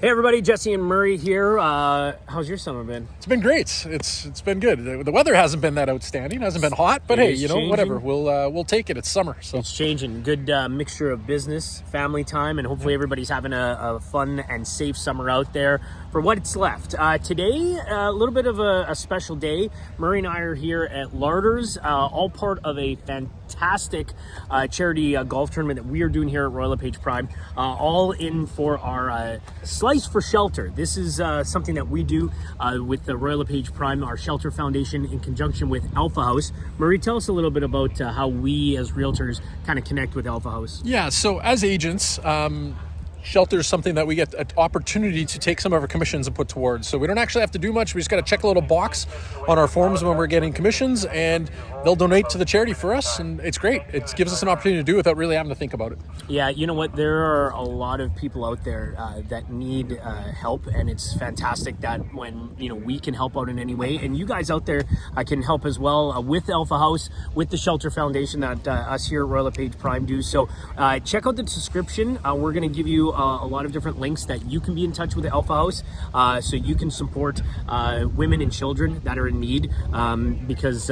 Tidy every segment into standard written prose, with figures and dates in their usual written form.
Hey everybody, Jesse and Murray here. How's your summer been? It's been great. It's been good. The weather hasn't been that outstanding. It hasn't been hot, but hey, whatever. We'll take it. It's summer, so it's changing. Good mixture of business, family time, and hopefully everybody's having a fun and safe summer out there for what's left. Today, a little bit of a special day. Murray and I are here at Real-tor's, all part of a fantastic charity golf tournament that we are doing here at Royal LePage Prime, all in for our Slice for Shelter. This is something that we do with the Royal LePage Prime, our shelter foundation, in conjunction with Alpha House. Murray, tell us a little bit about how we as realtors kind of connect with Alpha House. Yeah, so as agents, shelter is something that we get an opportunity to take some of our commissions and put towards. So we don't actually have to do much. We just got to check a little box on our forms when we're getting commissions, and they'll donate to the charity for us, and it's great. It gives us an opportunity to do it without really having to think about it. Yeah, you know what? There are a lot of people out there that need help, and it's fantastic that when we can help out in any way, and you guys out there can help as well with Alpha House, with the Shelter Foundation that us here at Royal LePage Prime do. So check out the description. We're going to give you a lot of different links that you can be in touch with the Alpha House, so you can support women and children that are in need, because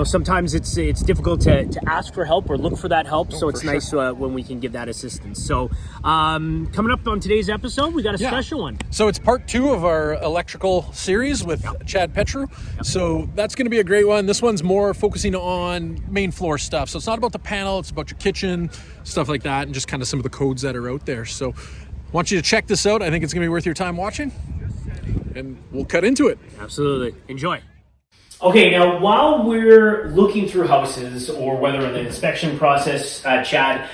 sometimes it's difficult to ask for help or look for that help. So it's nice when we can give that assistance. So coming up on today's episode, we got a special one. So it's part 2 of our electrical series with Chadpetriw. So that's going to be a great one. This one's more focusing on main floor stuff. So it's not about the panel, it's about your kitchen, stuff like that, and just kind of some of the codes that are out there. So I want you to check this out. I think it's going to be worth your time watching, and we'll cut into it. Absolutely. Enjoy. Okay, now while we're looking through houses, or whether in the inspection process, Chad,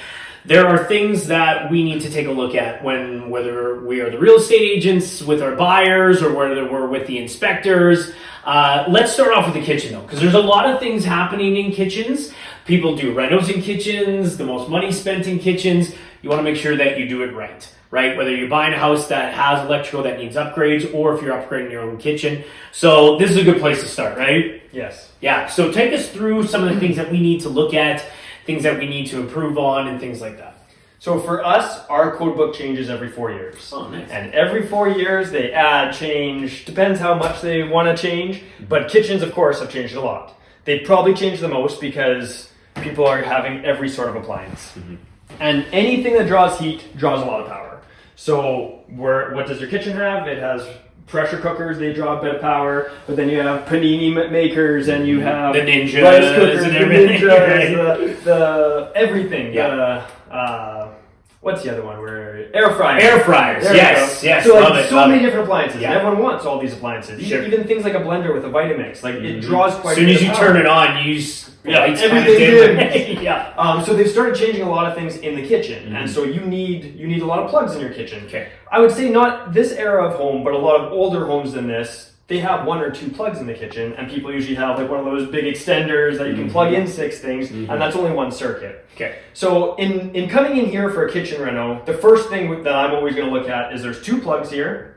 there are things that we need to take a look at whether we are the real estate agents with our buyers or whether we're with the inspectors. Let's start off with the kitchen though, because there's a lot of things happening in kitchens. People do renos in kitchens, the most money spent in kitchens. You want to make sure that you do it right? Whether you're buying a house that has electrical that needs upgrades, or if you're upgrading your own kitchen. So this is a good place to start, right? Yes. Yeah, so take us through some of the things that we need to look at, things that we need to improve on, and things like that. So for us, our code book changes every 4 years. Oh, nice. And every 4 years, they add, change, depends how much they want to change. But kitchens, of course, have changed a lot. They've probably changed the most because people are having every sort of appliance. Mm-hmm. And anything that draws heat draws a lot of power. So what does your kitchen have? It has pressure cookers, they draw a bit of power, but then you have panini makers, and you have the ninjas, rice cookers, and everything. The ninjas, the everything. Yeah. What's the other one? Air fryers. Air fryers. Yes. So love many it. different appliances. Yeah. And everyone wants all these appliances. Sure. Even things like a blender with a Vitamix. It draws quite. As soon as you turn it on, you use everything. Yeah. So they've started changing a lot of things in the kitchen, and so you need a lot of plugs in your kitchen. Okay. I would say not this era of home, but a lot of older homes than this. They have 1 or 2 plugs in the kitchen, and people usually have one of those big extenders that you can plug in 6 things, and that's only 1 circuit. Okay. So in coming in here for a kitchen reno, the first thing that I'm always going to look at is there's 2 plugs here,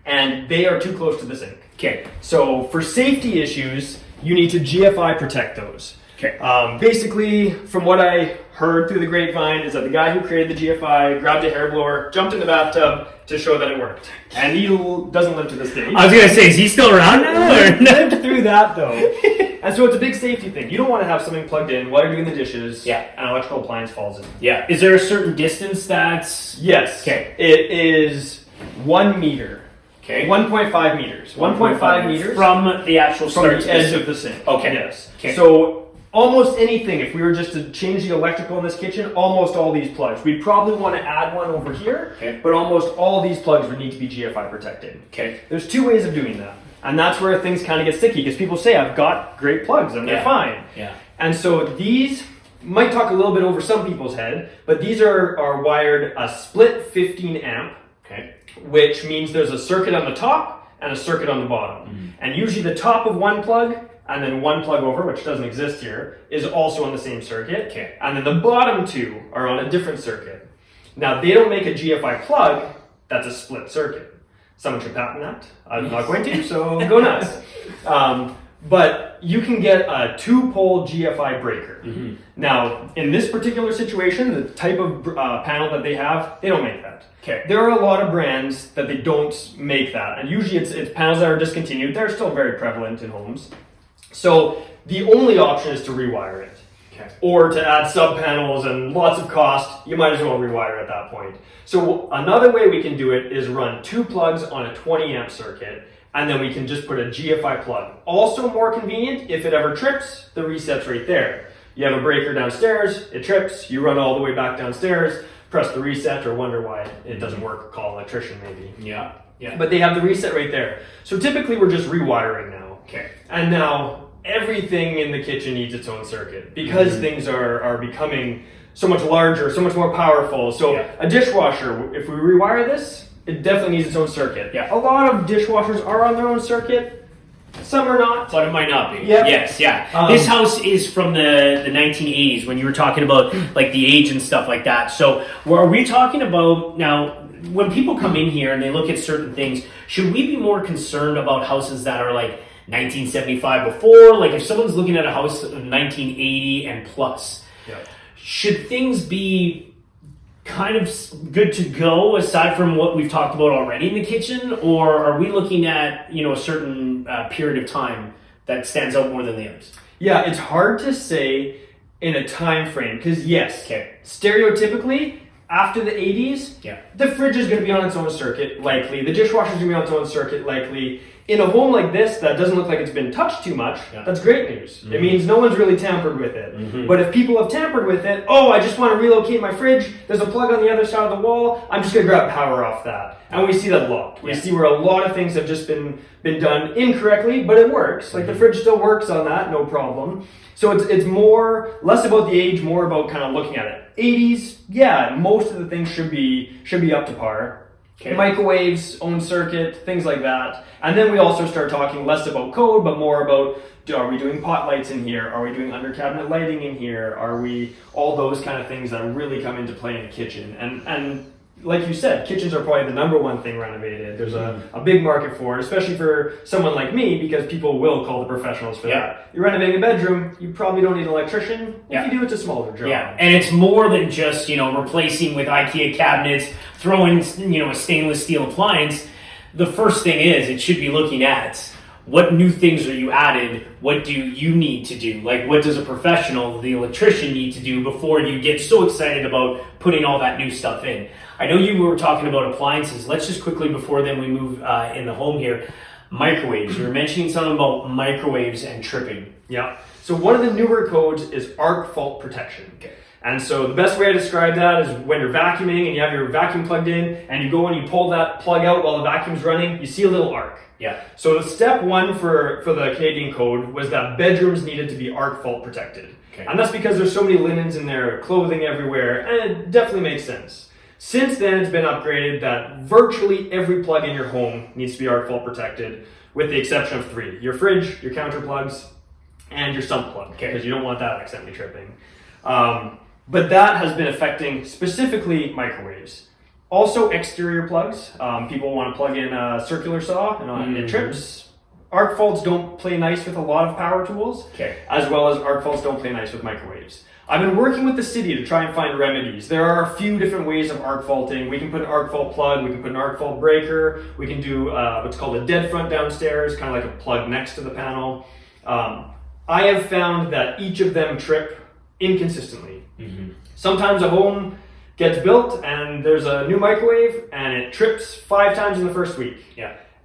and they are too close to the sink. Okay. So for safety issues, you need to GFI protect those. Okay. Basically, from what I heard through the grapevine, is that the guy who created the GFI grabbed a hair blower, jumped in the bathtub to show that it worked. And he doesn't live to this day. I was going to say, is he still around now? He lived through that, though. And so it's a big safety thing. You don't want to have something plugged in while you're doing the dishes, and an electrical appliance falls in. Yeah. Is there a certain distance that's... Yes. Okay. It is 1 meter. Okay. 1.5 meters. 1.5 meters. From the actual start from the edge of the sink. Okay. Yes. Okay. So almost anything, if we were just to change the electrical in this kitchen, almost all these plugs. We'd probably want to add one over here, but almost all these plugs would need to be GFI protected. Okay. There's 2 ways of doing that. And that's where things kind of get sticky, because people say, I've got great plugs and they're fine. Yeah. And so these might talk a little bit over some people's head, but these are wired a split 15 amp, which means there's a circuit on the top and a circuit on the bottom. And usually the top of one plug and then 1 plug over, which doesn't exist here, is also on the same circuit. And then the bottom 2 are on a different circuit. Now, they don't make a GFI plug that's a split circuit. Someone should patent that. I'm not going to, so go nuts. but you can get a 2-pole GFI breaker. Now, in this particular situation, the type of panel that they have, they don't make that. Okay. There are a lot of brands that they don't make that, and usually it's panels that are discontinued. They're still very prevalent in homes. So the only option is to rewire it. Okay. Or to add sub panels and lots of cost, you might as well rewire at that point. So another way we can do it is run 2 plugs on a 20 amp circuit, and then we can just put a GFI plug. Also more convenient, if it ever trips, the reset's right there. You have a breaker downstairs, it trips, you run all the way back downstairs, press the reset, or wonder why it doesn't work, call an electrician maybe. Yeah. But they have the reset right there. So typically we're just rewiring now. Okay. And now everything in the kitchen needs its own circuit because things are becoming so much larger, so much more powerful. So a dishwasher, if we rewire this, it definitely needs its own circuit. Yeah. A lot of dishwashers are on their own circuit. Some are not. But it might not be. Yep. Yes, yeah. This house is from the 1980s when you were talking about like the age and stuff like that. So are we talking about now, when people come in here and they look at certain things, should we be more concerned about houses that are like 1975 before? Like if someone's looking at a house of 1980 and plus, should things be kind of good to go aside from what we've talked about already in the kitchen, or are we looking at a certain period of time that stands out more than the others? Yeah, it's hard to say in a time frame because yes, stereotypically after the 80s, the fridge is going to be on its own circuit likely, the dishwasher is going to be on its own circuit likely. In a home like this that doesn't look like it's been touched too much, that's great news. It means no one's really tampered with it. But if people have tampered with it, I just want to relocate my fridge, there's a plug on the other side of the wall, I'm just going to grab power off that. And we see that a lot. We see where a lot of things have just been done incorrectly, but it works. Like the fridge still works on that, no problem. So it's less about the age, more about kind of looking at it. 80s, most of the things should be up to par. Okay. Microwaves, own circuit, things like that. And then we also start talking less about code, but more about, are we doing pot lights in here? Are we doing under cabinet lighting in here? Are we, all those kind of things that really come into play in the kitchen. And like you said, kitchens are probably the number one thing renovated. There's a big market for it, especially for someone like me, because people will call the professionals for that. You're renovating a bedroom, you probably don't need an electrician. If you do, it's a smaller job. Yeah, and it's more than just, replacing with IKEA cabinets, throwing, a stainless steel appliance. The first thing is, it should be looking at what new things are you added? What do you need to do? Like, what does a professional, the electrician, need to do before you get so excited about putting all that new stuff in? I know you were talking about appliances. Let's just quickly, before then we move in the home here, microwaves. You were mentioning something about microwaves and tripping. Yeah. So one of the newer codes is arc fault protection. Okay. And so the best way to describe that is when you're vacuuming and you have your vacuum plugged in and you go and you pull that plug out while the vacuum's running, you see a little arc. Yeah. So the step one for the Canadian code was that bedrooms needed to be arc fault protected. Okay. And that's because there's so many linens in there, clothing everywhere, and it definitely makes sense. Since then, it's been upgraded that virtually every plug in your home needs to be arc fault protected, with the exception of 3. Your fridge, your counter plugs, and your sump plug, because you don't want that accidentally tripping. But that has been affecting specifically microwaves. Also exterior plugs. People want to plug in a circular saw and it trips. Arc faults don't play nice with a lot of power tools, as well as arc faults don't play nice with microwaves. I've been working with the city to try and find remedies. There are a few different ways of arc faulting. We can put an arc fault plug, we can put an arc fault breaker, we can do what's called a dead front downstairs, kind of like a plug next to the panel. I have found that each of them trip inconsistently. Sometimes a home gets built and there's a new microwave and it trips 5 times in the first week.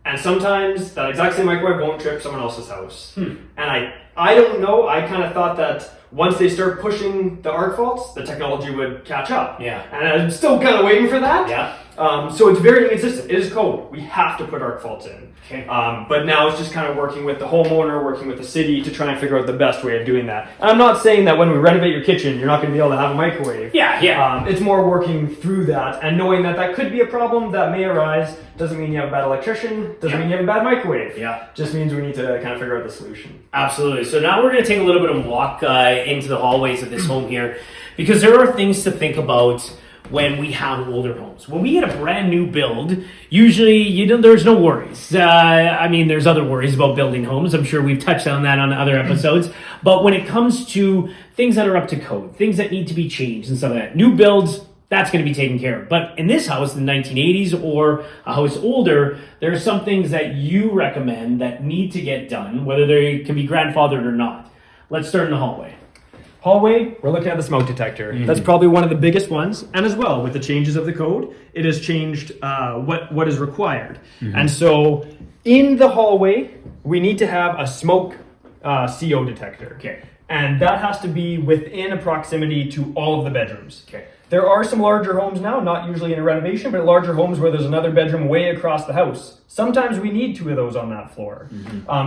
And sometimes that exact same microwave won't trip someone else's house. And I don't know, I kind of thought that once they start pushing the arc faults, the technology would catch up. And I'm still kind of waiting for that. So it's very inconsistent. It is code. We have to put arc faults in. But now it's just kind of working with the homeowner, working with the city to try and figure out the best way of doing that. And I'm not saying that when we renovate your kitchen, you're not going to be able to have a microwave. It's more working through that and knowing that that could be a problem that may arise. Doesn't mean you have a bad electrician, doesn't mean you have a bad microwave. Just means we need to kind of figure out the solution. Absolutely. So now we're going to take a little bit of a walk into the hallways of this home here, because there are things to think about when we have older homes. When we get a brand new build, usually there's no worries. I mean, there's other worries about building homes. I'm sure we've touched on that on other episodes. But when it comes to things that are up to code, things that need to be changed and stuff like that, new builds, that's going to be taken care of. But in this house in the 1980s or a house older, there are some things that you recommend that need to get done, whether they can be grandfathered or not. Let's start in the hallway. Hallway, we're looking at the smoke detector. That's probably one of the biggest ones. And as well, with the changes of the code, it has changed what is required. And so in the hallway, we need to have a smoke CO detector. Okay. And that has to be within a proximity to all of the bedrooms. Okay. There are some larger homes now, not usually in a renovation, but larger homes where there's another bedroom way across the house. Sometimes we need 2 of those on that floor.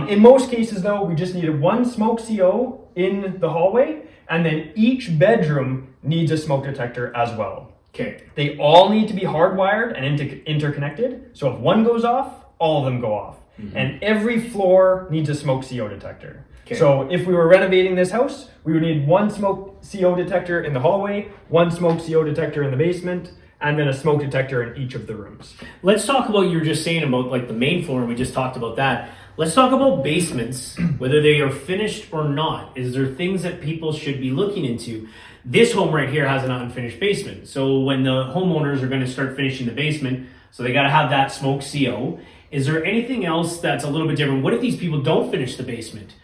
In most cases, though, we just needed 1 smoke CO in the hallway, and then each bedroom needs a smoke detector as well. Okay. They all need to be hardwired and interconnected, so if one goes off, all of them go off. And every floor needs a smoke CO detector. Okay. So if we were renovating this house, we would need 1 smoke CO detector in the hallway, 1 smoke CO detector in the basement, and then a smoke detector in each of the rooms. Let's talk about, you were just saying about like the main floor, and we just talked about that. Let's talk about basements, whether they are finished or not. Is there things that people should be looking into? This home right here has an unfinished basement. So when the homeowners are going to start finishing the basement, so they got to have that smoke CO. Is there anything else that's a little bit different? What if these people don't finish the basement?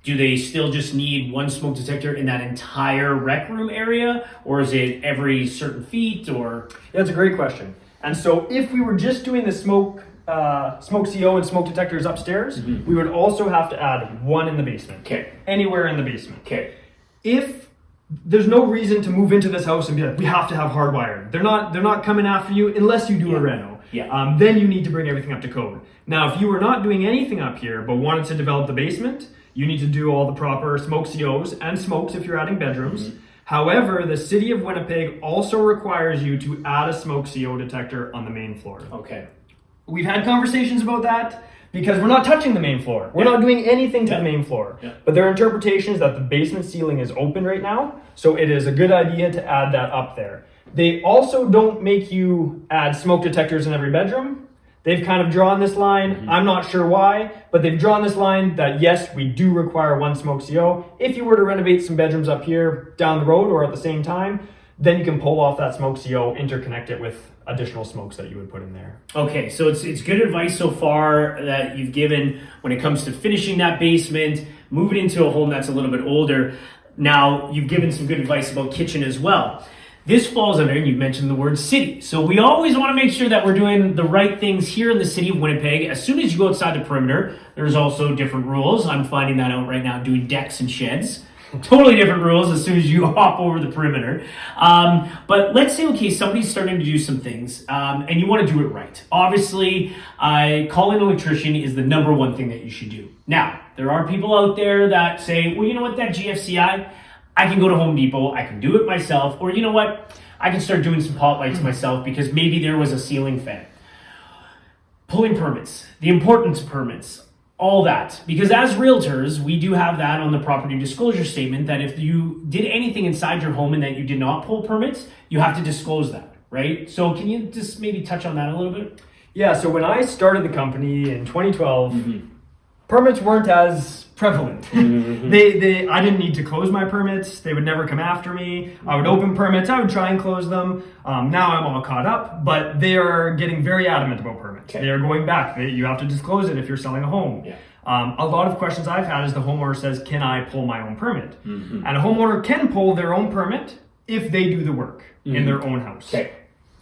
Do they still just need 1 smoke detector in that entire rec room area? Or is it every certain feet or? That's a great question. And so if we were just doing the smoke CO and smoke detectors upstairs, we would also have to add 1 in the basement. Okay. Anywhere in the basement. Okay. If there's no reason to move into this house and be like, we have to have hardwired. They're not coming after you unless you do a reno. Yeah. Then you need to bring everything up to code. Now, if you were not doing anything up here but wanted to develop the basement, you need to do all the proper smoke COs and smokes if you're adding bedrooms. However, the city of Winnipeg also requires you to add a smoke CO detector on the main floor. Okay. We've had conversations about that because we're not touching the main floor. We're not doing anything to the main floor. But their interpretation is that the basement ceiling is open right now, so it is a good idea to add that up there. They also don't make you add smoke detectors in every bedroom. They've kind of drawn this line. I'm not sure why, but they've drawn this line that yes, we do require 1 smoke CO. If you were to renovate some bedrooms up here down the road or at the same time, then you can pull off that smoke CO, interconnect it with additional smokes that you would put in there. Okay, so it's good advice so far that you've given when it comes to finishing that basement, moving into a home that's a little bit older. Now, you've given some good advice about kitchen as well. This falls under, and you mentioned the word city. So we always want to make sure that we're doing the right things here in the city of Winnipeg. As soon as you go outside the perimeter, there's also different rules. I'm finding that out right now doing decks and sheds. Totally different rules as soon as you hop over the perimeter. But let's say, okay, somebody's starting to do some things, and you want to do it right. Obviously, calling an electrician is the number 1 thing that you should do. Now, there are people out there that say, well, you know what, that GFCI, I can go to Home Depot, I can do it myself, or you know what, I can start doing some pot lights myself because maybe there was a ceiling fan. Pulling permits, the importance of permits, all that. Because as realtors, we do have that on the property disclosure statement that if you did anything inside your home and that you did not pull permits, you have to disclose that, right? So can you just maybe touch on that a little bit? Yeah, so when I started the company in 2012, permits weren't as prevalent. I didn't need to close my permits. They would never come after me. I would open permits. I would try and close them. Now I'm all caught up, but they are getting very adamant about permits. Okay. They are going back. You have to disclose it if you're selling a home. Yeah. A lot of questions I've had is the homeowner says, can I pull my own permit? And a homeowner can pull their own permit if they do the work in their own house. Okay.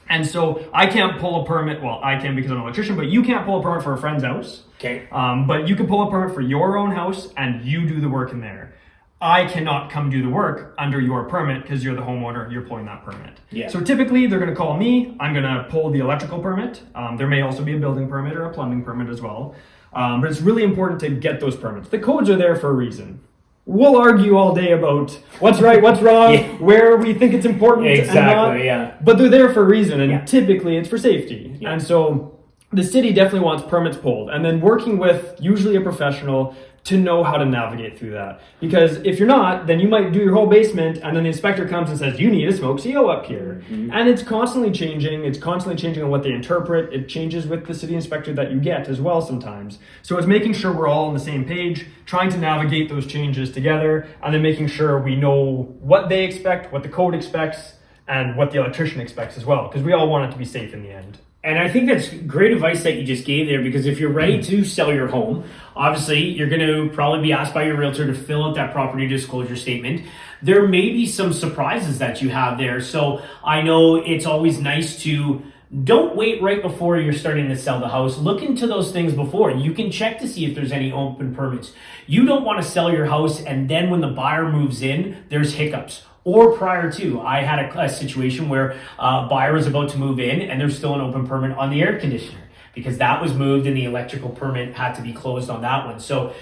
And so I can't pull a permit, well, I can because I'm an electrician, but you can't pull a permit for a friend's house. Okay. But you can pull a permit for your own house and you do the work in there. I cannot come do the work under your permit because you're the homeowner, you're pulling that permit. Yeah. So typically they're gonna call me, I'm gonna pull the electrical permit. There may also be a building permit or a plumbing permit as well. But it's really important to get those permits. The codes are there for a reason. We'll argue all day about what's right, what's wrong, where we think it's important and not. But they're there for a reason, and typically it's for safety. And so the city definitely wants permits pulled. And then working with usually a professional to know how to navigate through that. Because if you're not, then you might do your whole basement and then the inspector comes and says, you need a smoke CO up here. And it's constantly changing. It's constantly changing on what they interpret. It changes with the city inspector that you get as well sometimes. So it's making sure we're all on the same page, trying to navigate those changes together, and then making sure we know what they expect, what the code expects, and what the electrician expects as well. Because we all want it to be safe in the end. And I think that's great advice that you just gave there, because if you're ready to sell your home, obviously you're going to probably be asked by your realtor to fill out that property disclosure statement. There may be some surprises that you have there. So I know it's always nice to don't wait right before you're starting to sell the house. Look into those things before. You can check to see if there's any open permits. You don't want to sell your house and then when the buyer moves in, there's hiccups. Or prior to, I had a situation where a buyer was about to move in and there's still an open permit on the air conditioner because that was moved and the electrical permit had to be closed on that one. So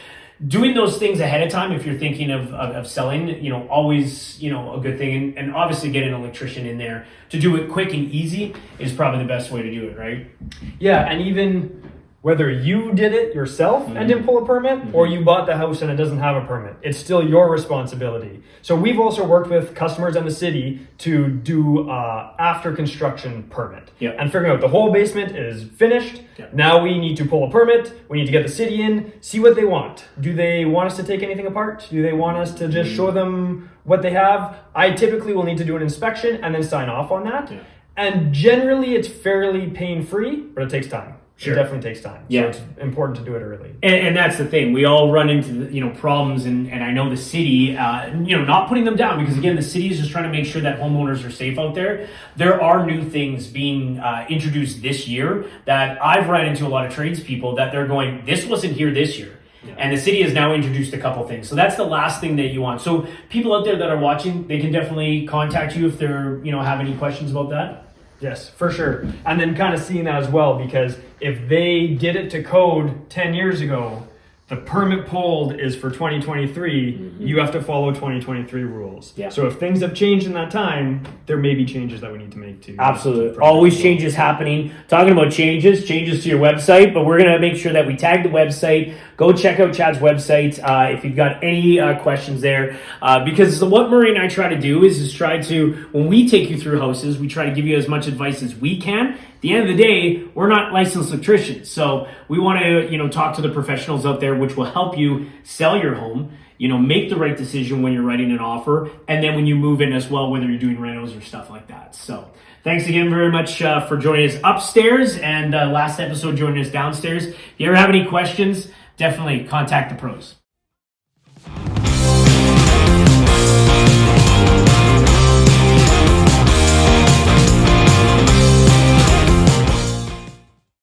doing those things ahead of time, if you're thinking of selling, always, a good thing. And obviously get an electrician in there to do it quick and easy is probably the best way to do it, right? Yeah, and even whether you did it yourself and didn't pull a permit, or you bought the house and it doesn't have a permit, it's still your responsibility. So we've also worked with customers and the city to do after construction permit. Yep. And figuring out the whole basement is finished. Yep. Now we need to pull a permit. We need to get the city in, see what they want. Do they want us to take anything apart? Do they want us to just show them what they have? I typically will need to do an inspection and then sign off on that. Yeah. And generally it's fairly pain-free, but it takes time. Sure. It definitely takes time. Yeah. So it's important to do it early. And that's the thing. We all run into problems, and I know the city, not putting them down, because again, the city is just trying to make sure that homeowners are safe out there. There are new things being introduced this year that I've run into a lot of tradespeople that they're going, this wasn't here this year. Yeah. And the city has now introduced a couple things. So that's the last thing that you want. So people out there that are watching, they can definitely contact you if they're, have any questions about that. Yes, for sure. And then kind of seeing that as well, because if they did it to code 10 years ago, the permit pulled is for 2023, you have to follow 2023 rules. Yeah. So if things have changed in that time, there may be changes that we need to make too. Absolutely. Always changes happening. Talking about changes to your website, but we're going to make sure that we tag the website. Go check out Chad's website if you've got any questions there. Because what Murray and I try to do is try to, when we take you through houses, we try to give you as much advice as we can. At the end of the day, we're not licensed electricians. So we want to, talk to the professionals out there, which will help you sell your home, make the right decision when you're writing an offer. And then when you move in as well, whether you're doing renos or stuff like that. So thanks again very much for joining us upstairs, and last episode joining us downstairs. If you ever have any questions, definitely contact the pros.